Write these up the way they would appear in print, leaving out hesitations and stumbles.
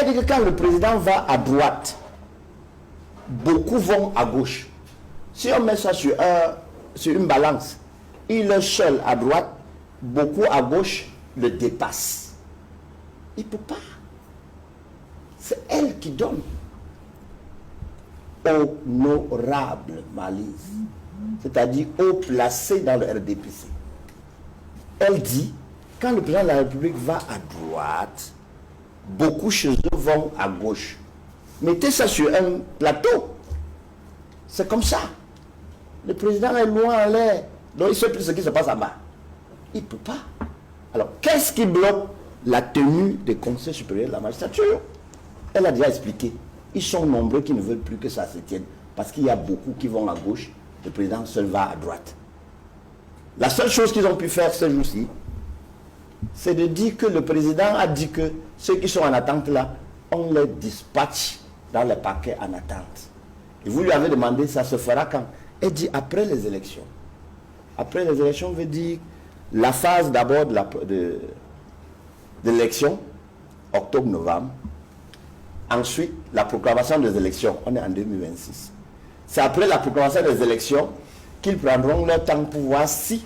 Elle dit que quand le président va à droite, beaucoup vont à gauche. Si on met ça sur une balance, il est seul à droite, beaucoup à gauche le dépassent. Il ne peut pas. C'est elle qui donne. Honorable Malise, c'est-à-dire haut placé dans le RDPC. Elle dit, quand le président de la République va à droite, beaucoup chez eux vont à gauche. Mettez ça sur un plateau. C'est comme ça. Le président est loin en l'air, donc il ne sait plus ce qui se passe en bas. Il ne peut pas. Alors, qu'est-ce qui bloque la tenue des conseils supérieurs de la magistrature? Elle a déjà expliqué. Ils sont nombreux qui ne veulent plus que ça se tienne. Parce qu'il y a beaucoup qui vont à gauche, le président seul va à droite. La seule chose qu'ils ont pu faire ce jour-ci, c'est de dire que le président a dit que ceux qui sont en attente là, on les dispatche dans les paquets en attente. Et vous lui avez demandé, ça se fera quand? Elle dit après les élections. Après les élections veut dire la phase d'abord de l'élection, octobre-novembre. Ensuite, la proclamation des élections, on est en 2026. C'est après la proclamation des élections qu'ils prendront leur temps pour voir si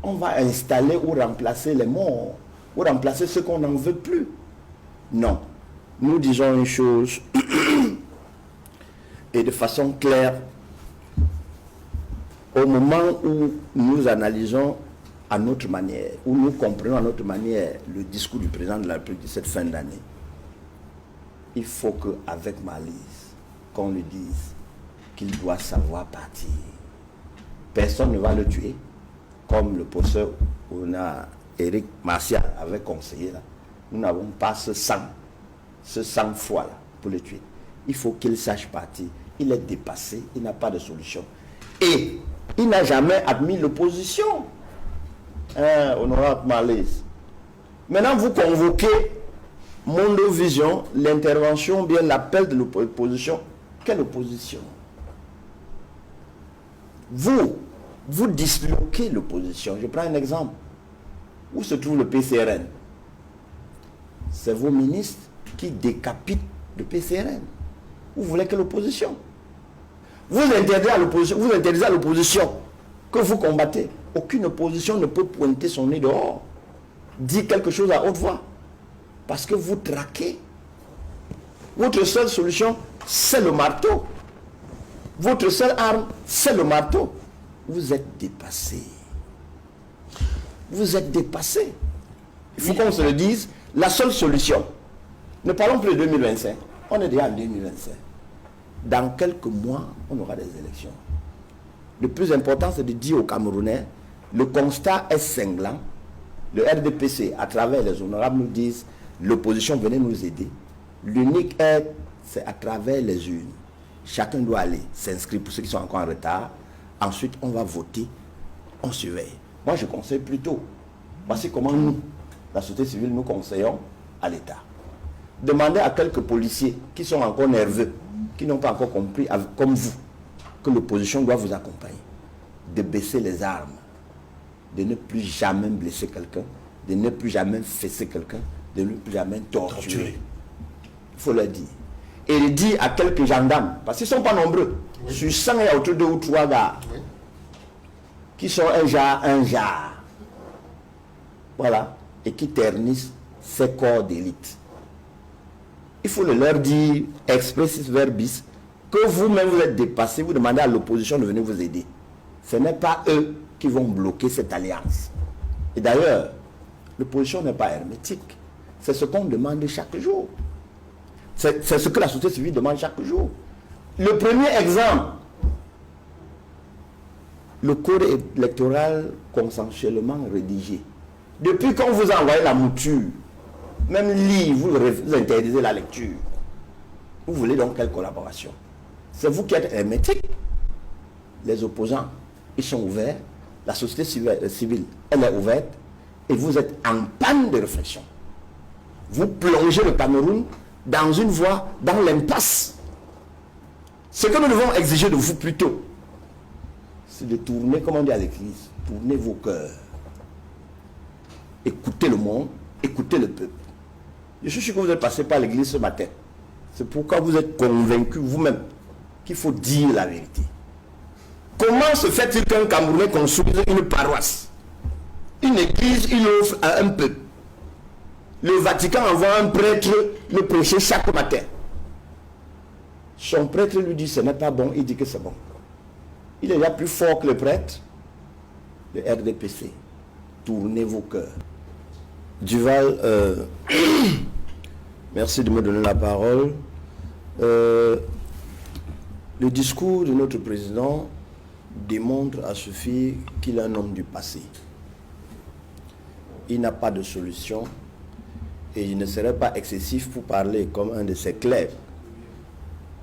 on va installer ou remplacer les morts, ou remplacer ceux qu'on n'en veut plus. Non. Nous disons une chose, et de façon claire, au moment où nous analysons à notre manière, où nous comprenons à notre manière le discours du président de la République de cette fin d'année, il faut qu'avec Malise, qu'on lui dise qu'il doit savoir partir. Personne ne va le tuer, comme le professeur Éric Martial avait conseillé là. Nous n'avons pas ce sang-froid là pour le tuer. Il faut qu'il sache partir. Il est dépassé, il n'a pas de solution. Et il n'a jamais admis l'opposition. Honorable Malise. Maintenant, vous convoquez Mondo Vision, l'intervention, bien l'appel de l'opposition. Quelle opposition? Vous disloquez l'opposition. Je prends un exemple. Où se trouve le PCRN? C'est vos ministres qui décapitent le PCRN. Vous voulez que l'opposition? Vous interdisez à l'opposition que vous combattez. Aucune opposition ne peut pointer son nez dehors, dire quelque chose à haute voix. Parce que vous traquez. Votre seule solution, c'est le marteau. Votre seule arme, c'est le marteau. Vous êtes dépassé. Vous êtes dépassé. Il faut qu'on se le dise. La seule solution, ne parlons plus de 2025. On est déjà en 2025. Dans quelques mois, on aura des élections. Le plus important, c'est de dire aux Camerounais, le constat est cinglant. Le RDPC, à travers les honorables, nous disent, l'opposition venait nous aider. L'unique aide, c'est à travers les urnes. Chacun doit aller s'inscrire pour ceux qui sont encore en retard. Ensuite, on va voter, on surveille. Moi, je conseille plutôt. Voici comment nous, la société civile, nous conseillons à l'État. Demandez à quelques policiers qui sont encore nerveux, qui n'ont pas encore compris, comme vous, que l'opposition doit vous accompagner, de baisser les armes, de ne plus jamais blesser quelqu'un, de ne plus jamais fesser quelqu'un, de ne plus jamais torturer. Il faut le dire. Et le dire à quelques gendarmes, parce qu'ils ne sont pas nombreux. Oui. Sur 100, il y a autour de 2 ou 3 gars, oui, qui sont un jar. Voilà. Et qui ternissent ces corps d'élite. Il faut le leur dire, expressis verbis, que vous-même vous êtes dépassé, vous demandez à l'opposition de venir vous aider. Ce n'est pas eux qui vont bloquer cette alliance. Et d'ailleurs, l'opposition n'est pas hermétique. C'est ce qu'on demande chaque jour. C'est ce que la société civile demande chaque jour. Le premier exemple, le code électoral consensuellement rédigé. Depuis qu'on vous a envoyé la mouture, même lire, vous interdisez la lecture. Vous voulez donc quelle collaboration? C'est vous qui êtes hermétique. Les opposants, ils sont ouverts. La société civile, elle est ouverte. Et vous êtes en panne de réflexion. Vous plongez le Cameroun dans une voie, dans l'impasse. Ce que nous devons exiger de vous plutôt, c'est de tourner, comme on dit à l'église, tournez vos cœurs. Écoutez le monde, écoutez le peuple. Je suis sûr que vous êtes passé par l'église ce matin. C'est pourquoi vous êtes convaincu vous-même qu'il faut dire la vérité. Comment se fait-il qu'un Camerounais construise une paroisse, une église, il offre à un peuple? Le Vatican envoie un prêtre le prêcher chaque matin. Son prêtre lui dit ce n'est pas bon, il dit que c'est bon. Il est déjà plus fort que le prêtre. Le RDPC, tournez vos cœurs. Duval, merci de me donner la parole. Le discours de notre président démontre à Sophie qu'il est un homme du passé. Il n'a pas de solution et il ne serait pas excessif pour parler comme un de ses clercs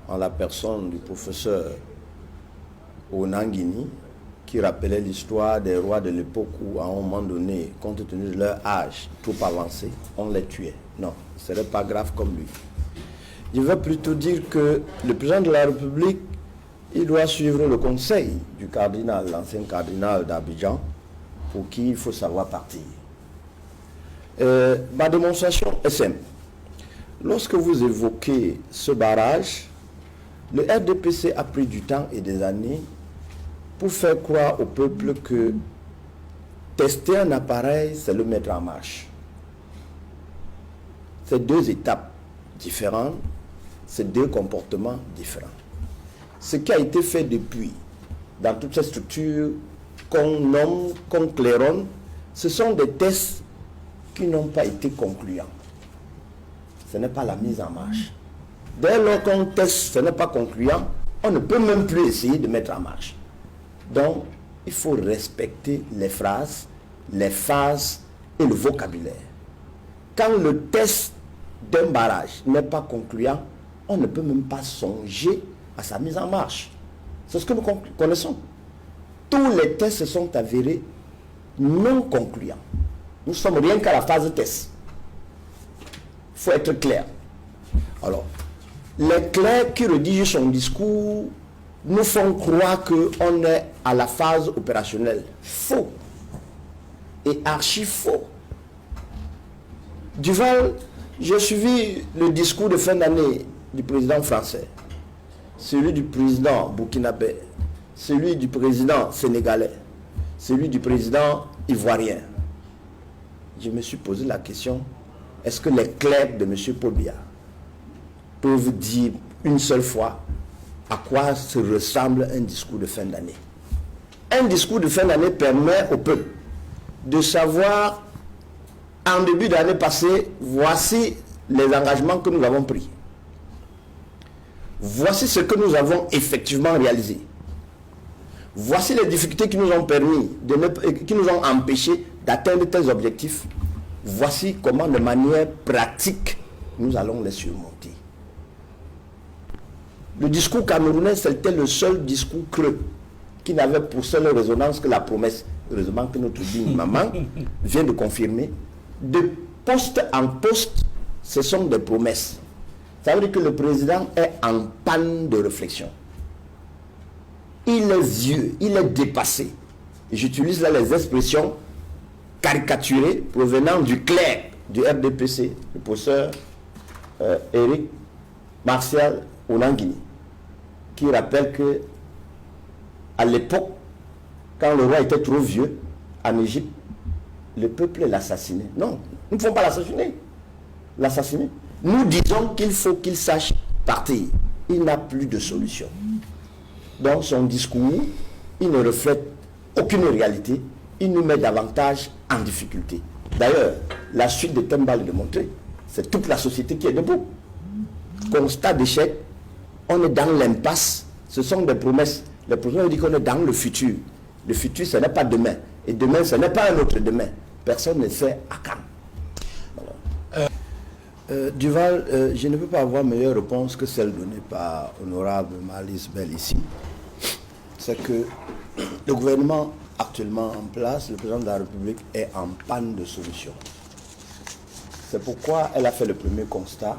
en la personne du professeur Onanguini, qui rappelait l'histoire des rois de l'époque où, à un moment donné, compte tenu de leur âge trop avancé, on les tuait. Non, ce serait pas grave comme lui. Je veux plutôt dire que le président de la République, il doit suivre le conseil du cardinal, l'ancien cardinal d'Abidjan, pour qui il faut savoir partir. Ma démonstration est simple. Lorsque vous évoquez ce barrage, le RDPC a pris du temps et des années pour faire croire au peuple que tester un appareil, c'est le mettre en marche. C'est deux étapes différentes, c'est deux comportements différents. Ce qui a été fait depuis, dans toutes ces structures qu'on nomme, qu'on claironne, ce sont des tests qui n'ont pas été concluants. Ce n'est pas la mise en marche. Dès lors qu'on teste, ce n'est pas concluant, on ne peut même plus essayer de mettre en marche. Donc, il faut respecter les phrases, les phases et le vocabulaire. Quand le test d'un barrage n'est pas concluant, on ne peut même pas songer à sa mise en marche. C'est ce que nous connaissons. Tous les tests se sont avérés non concluants. Nous sommes rien qu'à la phase test. Il faut être clair. Alors, les clercs qui rédigent son discours nous font croire qu'on est à la phase opérationnelle. Faux. Et archi faux. Duval, j'ai suivi le discours de fin d'année du président français, celui du président burkinabé, celui du président sénégalais, celui du président ivoirien. Je me suis posé la question, est-ce que les clercs de M. Paul Biya peuvent dire une seule fois à quoi se ressemble un discours de fin d'année? Un discours de fin d'année permet au peuple de savoir, en début d'année passée, voici les engagements que nous avons pris. Voici ce que nous avons effectivement réalisé. Voici les difficultés qui nous ont permis, qui nous ont empêchés d'atteindre tels objectifs. Voici comment, de manière pratique, nous allons les surmonter. Le discours camerounais, c'était le seul discours creux qui n'avait pour seule résonance que la promesse. Heureusement que notre digne maman vient de confirmer. De poste en poste, ce sont des promesses. Ça veut dire que le président est en panne de réflexion. Il est vieux, il est dépassé. Et j'utilise là les expressions caricaturées provenant du clerc du RDPC, le professeur Éric Martial Onanguini, qui rappelle que à l'époque, quand le roi était trop vieux, en Égypte, le peuple l'assassinait. Non, nous ne pouvons pas l'assassiner. Nous disons qu'il faut qu'il sache partir. Il n'a plus de solution. Dans son discours, il ne reflète aucune réalité. Il nous met davantage en difficulté. D'ailleurs, la suite de Temba le démontrer. C'est toute la société qui est debout. Constat d'échec, on est dans l'impasse. Ce sont des promesses. Les promesses disent qu'on est dans le futur. Le futur, ce n'est pas demain. Et demain, ce n'est pas un autre demain. Personne ne sait à quand. Duval, je ne peux pas avoir meilleure réponse que celle donnée par honorable Malice Bell ici. C'est que le gouvernement actuellement en place, le président de la République, est en panne de solutions. C'est pourquoi elle a fait le premier constat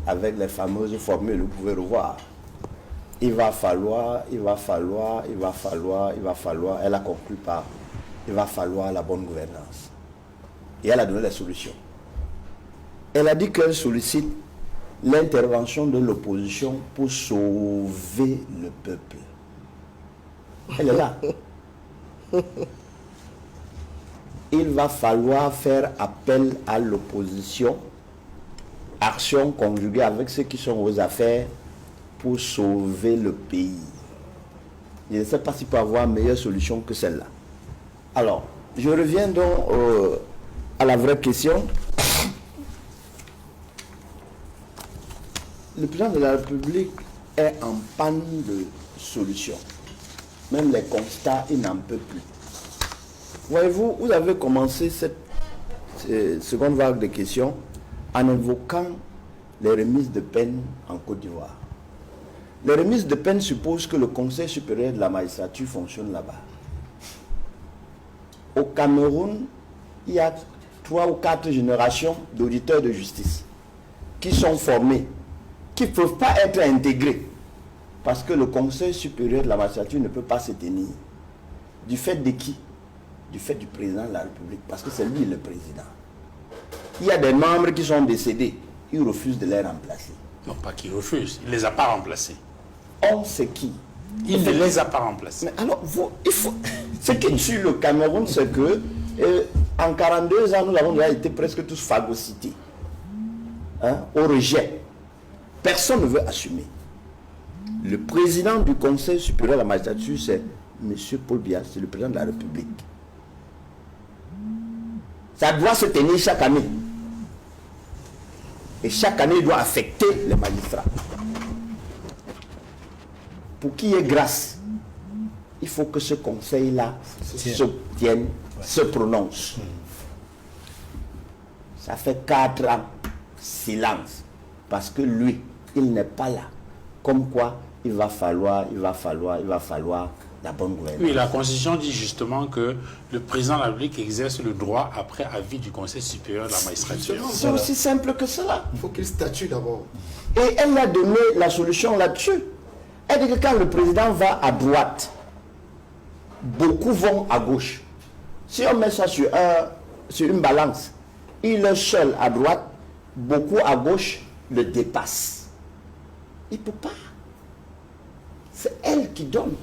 avec les fameuses formules, vous pouvez revoir. Il va falloir, elle a conclu par il va falloir la bonne gouvernance. Et elle a donné les solutions. Elle a dit qu'elle sollicite l'intervention de l'opposition pour sauver le peuple. Elle est là. Il va falloir faire appel à l'opposition, action conjuguée avec ceux qui sont aux affaires pour sauver le pays. Je ne sais pas s'il peut y avoir une meilleure solution que celle-là. Alors, je reviens donc à la vraie question. Le président de la République est en panne de solutions. Même les constats, il n'en peut plus. Voyez-vous, vous avez commencé cette seconde vague de questions en évoquant les remises de peine en Côte d'Ivoire. Les remises de peine supposent que le Conseil supérieur de la magistrature fonctionne là-bas. Au Cameroun, il y a 3 ou 4 générations d'auditeurs de justice qui sont formés, qui ne peuvent pas être intégrés parce que le Conseil supérieur de la magistrature ne peut pas se tenir. Du fait de qui? Du fait du président de la République, parce que c'est lui le président. Il y a des membres qui sont décédés, ils refusent de les remplacer. Non, pas qu'ils refusent, il ne les a pas remplacés. On sait qui? Il ne les a pas remplacés. Mais alors, il faut... Ce qui tue le Cameroun, c'est que en 42 ans, nous avons déjà été presque tous phagocytés, au rejet. Personne ne veut assumer. Le président du Conseil supérieur de la magistrature, c'est M. Paul Biya, c'est le président de la République. Ça doit se tenir chaque année. Et chaque année, il doit affecter les magistrats. Pour qu'il y ait grâce, il faut que ce conseil-là se tienne, se prononce. Ça fait 4 ans, silence. Parce que lui, il n'est pas là. Comme quoi, il va falloir la bonne gouvernance. Oui, la Constitution dit justement que le président de la République exerce le droit après avis du Conseil supérieur de la magistrature. C'est aussi simple que cela. Il faut qu'il statue d'abord. Et elle a donné la solution là-dessus. Elle dit que quand le président va à droite, beaucoup vont à gauche. Si on met ça sur une balance, il est seul à droite, beaucoup à gauche le dépassent. Il ne peut pas. C'est elle qui donne.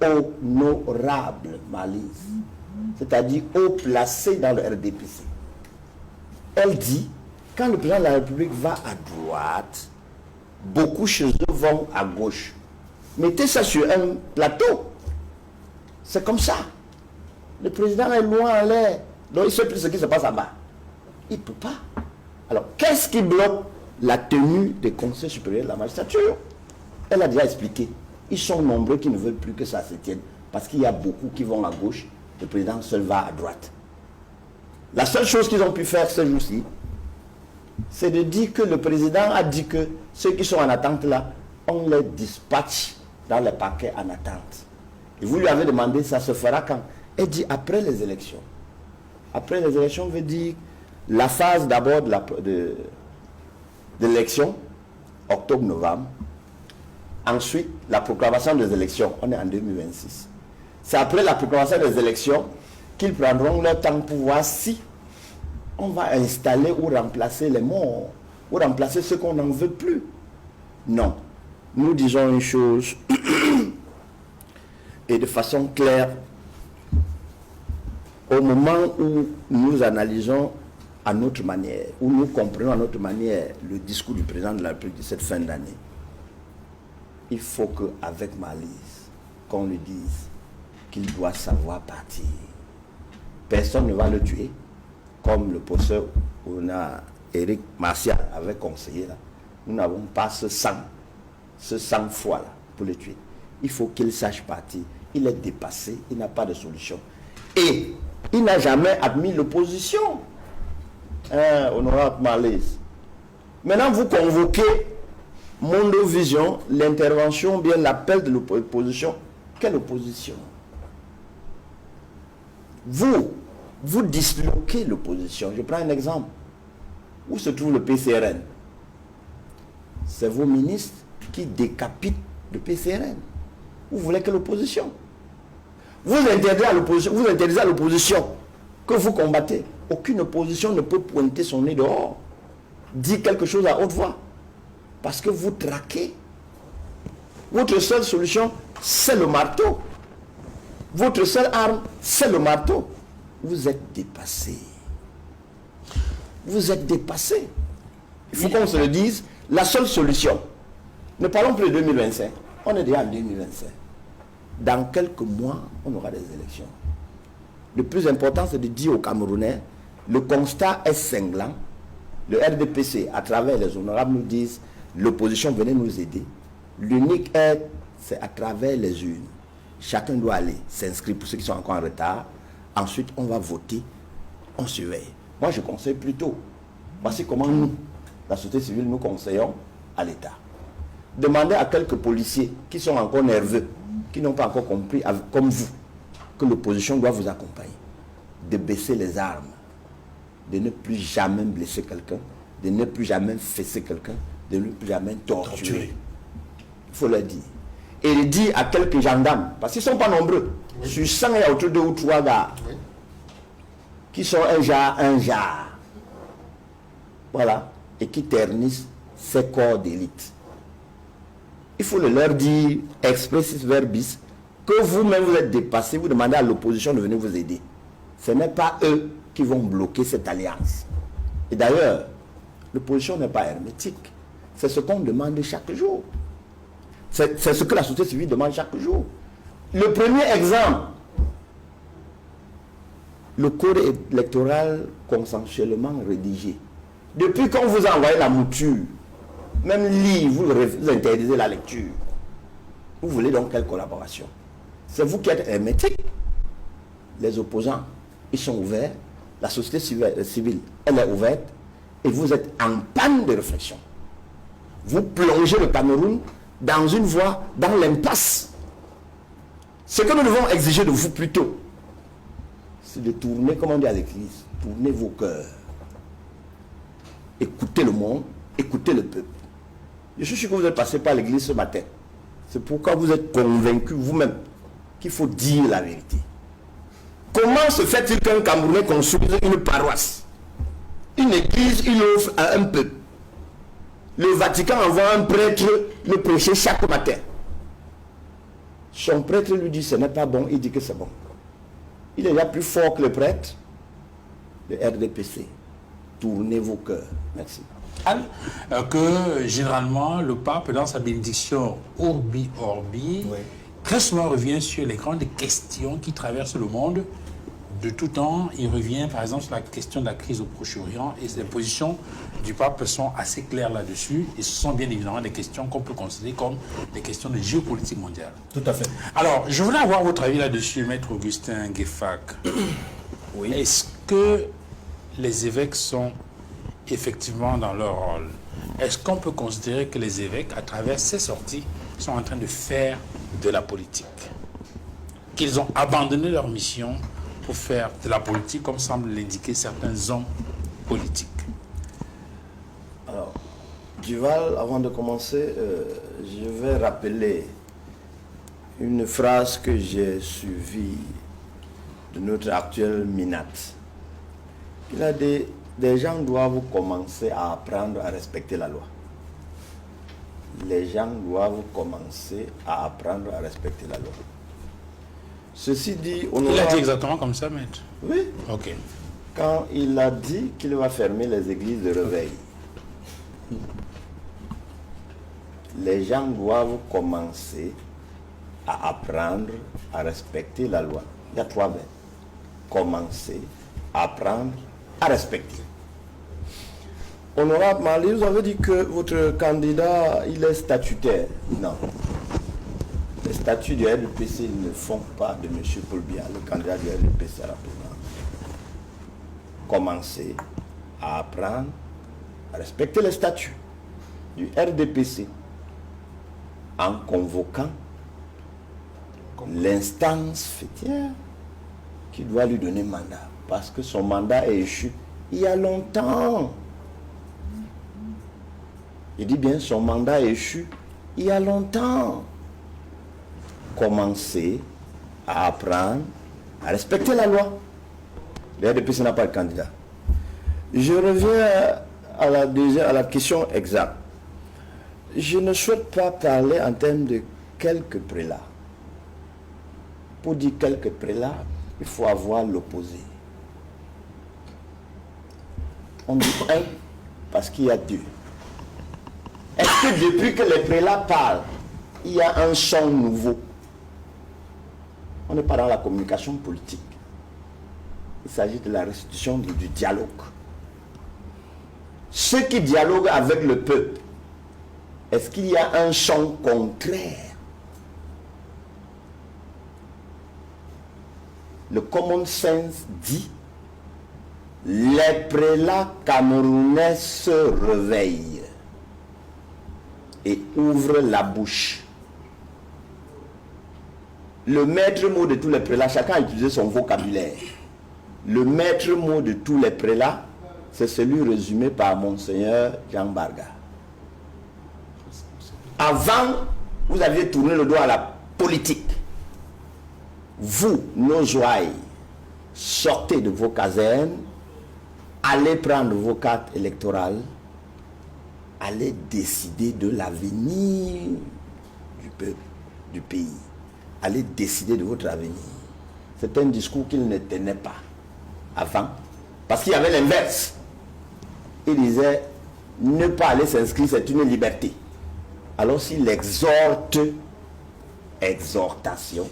Honorable Malise, c'est-à-dire haut placé dans le RDPC. Elle dit, quand le président de la République va à droite, beaucoup chez eux vont à gauche. Mettez ça sur un plateau. C'est comme ça. Le président est loin en l'air, donc il ne sait plus ce qui se passe là-bas. Il ne peut pas. Alors, qu'est-ce qui bloque la tenue des conseils supérieurs de la magistrature? Elle a déjà expliqué. Ils sont nombreux qui ne veulent plus que ça se tienne. Parce qu'il y a beaucoup qui vont à gauche, le président seul va à droite. La seule chose qu'ils ont pu faire ce jour-ci, c'est de dire que le président a dit que ceux qui sont en attente là, on les dispatche dans les paquets en attente. Et vous lui avez demandé, ça se fera quand? Elle dit après les élections. Après les élections veut dire la phase d'abord de l'élection, octobre-novembre. Ensuite, la proclamation des élections. On est en 2026. C'est après la proclamation des élections qu'ils prendront leur temps pour voir si on va installer ou remplacer les morts, ou remplacer ceux qu'on n'en veut plus. Non. Nous disons une chose, et de façon claire, au moment où nous analysons à notre manière, où nous comprenons à notre manière le discours du président de la République de cette fin d'année, il faut qu'avec Malise, qu'on lui dise qu'il doit savoir partir. Personne ne va le tuer, comme le professeur Éric Martial avait conseillé là. Nous n'avons pas ce sang-froid là pour le tuer. Il faut qu'il sache partir. Il est dépassé, il n'a pas de solution. Et il n'a jamais admis l'opposition. Honorable Malise. Maintenant, vous convoquez Mondo Vision, l'intervention, bien l'appel de l'opposition. Quelle opposition? Vous disloquez l'opposition. Je prends un exemple. Où se trouve le PCRN? C'est vos ministres qui décapitent le PCRN. Vous voulez que l'opposition? Vous interdisez à l'opposition que vous combattez aucune opposition ne peut pointer son nez dehors, dire quelque chose à haute voix. Parce que vous traquez. Votre seule solution, c'est le marteau. Votre seule arme, c'est le marteau. Vous êtes dépassé. Vous êtes dépassé. Il faut qu'on se le dise, la seule solution, ne parlons plus de 2025, on est déjà en 2025. Dans quelques mois, on aura des élections. Le plus important, c'est de dire aux Camerounais, le constat est cinglant. Le RDPC, à travers les honorables, nous disent, l'opposition venait nous aider. L'unique aide, c'est à travers les urnes. Chacun doit aller s'inscrire pour ceux qui sont encore en retard. Ensuite, on va voter, on surveille. Moi, je conseille plutôt. Voici comment nous, la société civile, nous conseillons à l'État. Demandez à quelques policiers qui sont encore nerveux, qui n'ont pas encore compris, comme vous, que l'opposition doit vous accompagner, de baisser les armes, de ne plus jamais blesser quelqu'un, de ne plus jamais fesser quelqu'un, de ne plus jamais torturer. Il faut le dire. Et le dire à quelques gendarmes, parce qu'ils ne sont pas nombreux. Oui. Sur 100, il y a autour de 2 ou 3 gars qui sont un jar. Voilà. Et qui ternissent ces corps d'élite. Il faut le leur dire, expressis verbis, que vous-même vous êtes dépassé, vous demandez à l'opposition de venir vous aider. Ce n'est pas eux qui vont bloquer cette alliance. Et d'ailleurs, l'opposition n'est pas hermétique. C'est ce qu'on demande chaque jour. C'est ce que la société civile demande chaque jour. Le premier exemple, le code électoral consensuellement rédigé. Depuis qu'on vous a envoyé la mouture, même lire, vous interdisez la lecture. Vous voulez donc quelle collaboration? C'est vous qui êtes hermétique. Les opposants, ils sont ouverts. La société civile, elle est ouverte. Et vous êtes en panne de réflexion. Vous plongez le Cameroun dans une voie, dans l'impasse. Ce que nous devons exiger de vous plutôt, c'est de tourner, comme on dit à l'église, tournez vos cœurs. Écoutez le monde, écoutez le peuple. Je suis sûr que vous êtes passé par l'église ce matin. C'est pourquoi vous êtes convaincu vous-même qu'il faut dire la vérité. Comment se fait-il qu'un Camerounais construise une paroisse, une église, il offre à un peuple? Le Vatican envoie un prêtre le prêcher chaque matin. Son prêtre lui dit ce n'est pas bon, il dit que c'est bon. Il est déjà plus fort que le prêtre. Le RDPC. Tournez vos cœurs. Merci. Que généralement le pape dans sa bénédiction Urbi Orbi, oui, très souvent revient sur les grandes questions qui traversent le monde. De tout temps, il revient par exemple sur la question de la crise au Proche-Orient et les positions du pape sont assez claires là-dessus et ce sont bien évidemment des questions qu'on peut considérer comme des questions de géopolitique mondiale. Tout à fait. Alors, je voulais avoir votre avis là-dessus, Maître Augustin Gueffac. Oui. Est-ce que les évêques sont effectivement dans leur rôle? Est-ce qu'on peut considérer que les évêques, à travers ces sorties, sont en train de faire de la politique? Qu'ils ont abandonné leur mission pour faire de la politique, comme semblent l'indiquer certains hommes politiques? Alors, Duval, avant de commencer, je vais rappeler une phrase que j'ai suivie de notre actuel Minat. Il a dit, des gens doivent commencer à apprendre à respecter la loi. Les gens doivent commencer à apprendre à respecter la loi. Ceci dit, il a dit exactement comme ça, maître? Oui. Ok. Quand il a dit qu'il va fermer les églises de réveil, les gens doivent commencer à apprendre à respecter la loi. Il y a 3 verbes. Commencer, apprendre, à respecter. Honorable Mali, vous avez dit que votre candidat, il est statutaire. Non. Les statuts du RDPC ne font pas de M. Paul Biya, le candidat du RDPC à la présidence. Commencer à apprendre à respecter les statuts du RDPC en convoquant l'instance fêtière qui doit lui donner mandat. Parce que son mandat est échu il y a longtemps. Il dit bien son mandat est échu il y a longtemps. Commencer à apprendre à respecter la loi. Le RDPC n'a pas de candidat. Je reviens à la question exacte. Je ne souhaite pas parler en termes de quelques prélats. Pour dire quelques prélats, il faut avoir l'opposé. On dit un parce qu'il y a deux. Est-ce que depuis que les prélats parlent, il y a un son nouveau? On n'est pas dans la communication politique. Il s'agit de la restitution du dialogue. Ceux qui dialoguent avec le peuple, est-ce qu'il y a un son contraire? Le common sense dit: les prélats camerounais se réveillent et ouvrent la bouche. Le maître mot de tous les prélats, chacun a utilisé son vocabulaire. Le maître mot de tous les prélats, c'est celui résumé par Monseigneur Jean Barga. Avant, vous aviez tourné le dos à la politique. Vous, nos ouailles, sortez de vos casernes, allez prendre vos cartes électorales, allez décider de l'avenir du peuple, du pays. Allez décider de votre avenir. C'est un discours qu'il ne tenait pas avant, parce qu'il y avait l'inverse. Il disait, ne pas aller s'inscrire, c'est une liberté. Alors s'il exhorte, exhortation,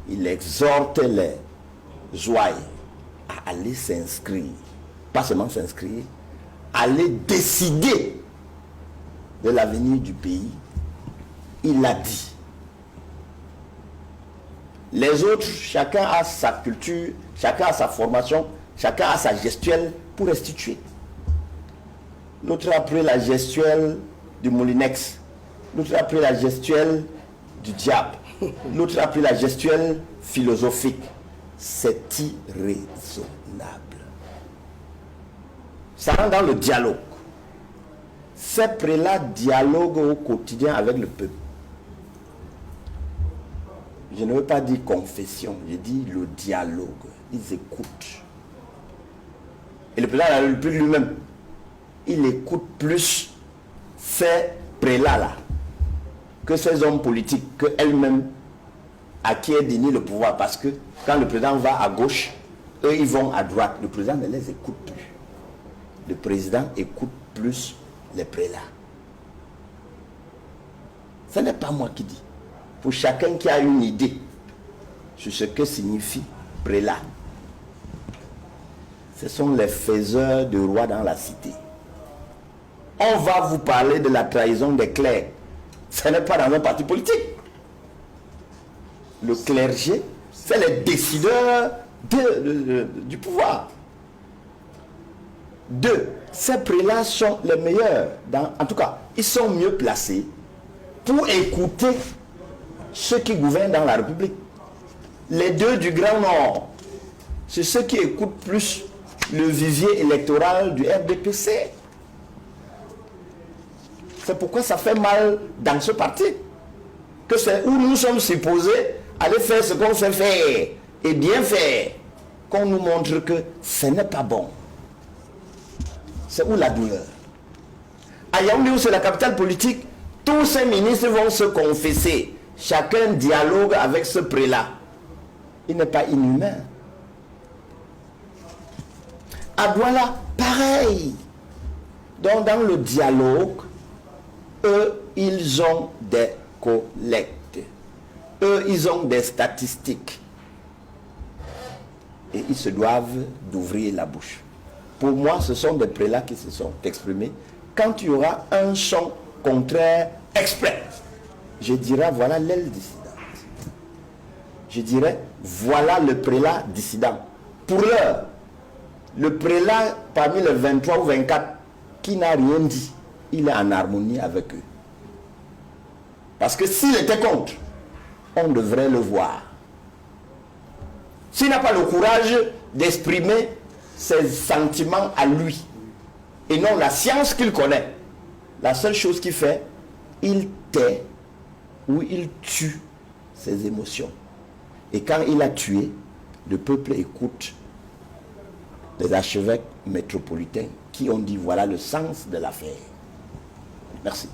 il exhorte les ouailles à aller s'inscrire, pas seulement s'inscrire, aller décider de l'avenir du pays. Il l'a dit. Les autres, chacun a sa culture, chacun a sa formation, chacun a sa gestuelle pour restituer. L'autre a pris la gestuelle du Moulinex, l'autre a pris la gestuelle du diable, l'autre a pris la gestuelle philosophique. C'est irraisonnable. Ça rentre dans le dialogue. Ces prélats dialoguent au quotidien avec le peuple. Je ne veux pas dire confession, je dis le dialogue. Ils écoutent. Et le prélat de la République lui-même, il écoute plus ces prélats-là que ces hommes politiques que elle-même à qui est donné le pouvoir. Parce que quand le président va à gauche, eux ils vont à droite. Le président ne les écoute plus. Le président écoute plus les prélats. Ce n'est pas moi qui dis. Pour chacun qui a une idée sur ce que signifie prélat, ce sont les faiseurs de rois dans la cité. On va vous parler de la trahison des clercs. Ce n'est pas dans un parti politique. Le clergé, c'est les décideurs du pouvoir. Deux, ces prélats sont les meilleurs. En tout cas, ils sont mieux placés pour écouter ceux qui gouvernent dans la République. Les deux du Grand Nord, c'est ceux qui écoutent plus le vivier électoral du RDPC. C'est pourquoi ça fait mal dans ce parti. Que c'est où nous sommes supposés aller faire ce qu'on sait faire et bien faire, qu'on nous montre que ce n'est pas bon. C'est où la douleur. À Yaoundé, où c'est la capitale politique, tous ces ministres vont se confesser. Chacun dialogue avec ce prélat. Il n'est pas inhumain. À Douala, pareil. Donc dans le dialogue, eux, ils ont des collectes. Eux, ils ont des statistiques. Et ils se doivent d'ouvrir la bouche. Pour moi, ce sont des prélats qui se sont exprimés. Quand il y aura un son contraire exprès, je dirais voilà l'aile dissidente. Je dirais voilà le prélat dissident. Pour l'heure, le prélat parmi les 23 ou 24 qui n'a rien dit, il est en harmonie avec eux. Parce que s'il était contre, on devrait le voir. S'il n'a pas le courage d'exprimer ses sentiments à lui, et non la science qu'il connaît, la seule chose qu'il fait, il tait ou il tue ses émotions. Et quand il a tué, le peuple écoute les archevêques métropolitains qui ont dit voilà le sens de l'affaire. Merci.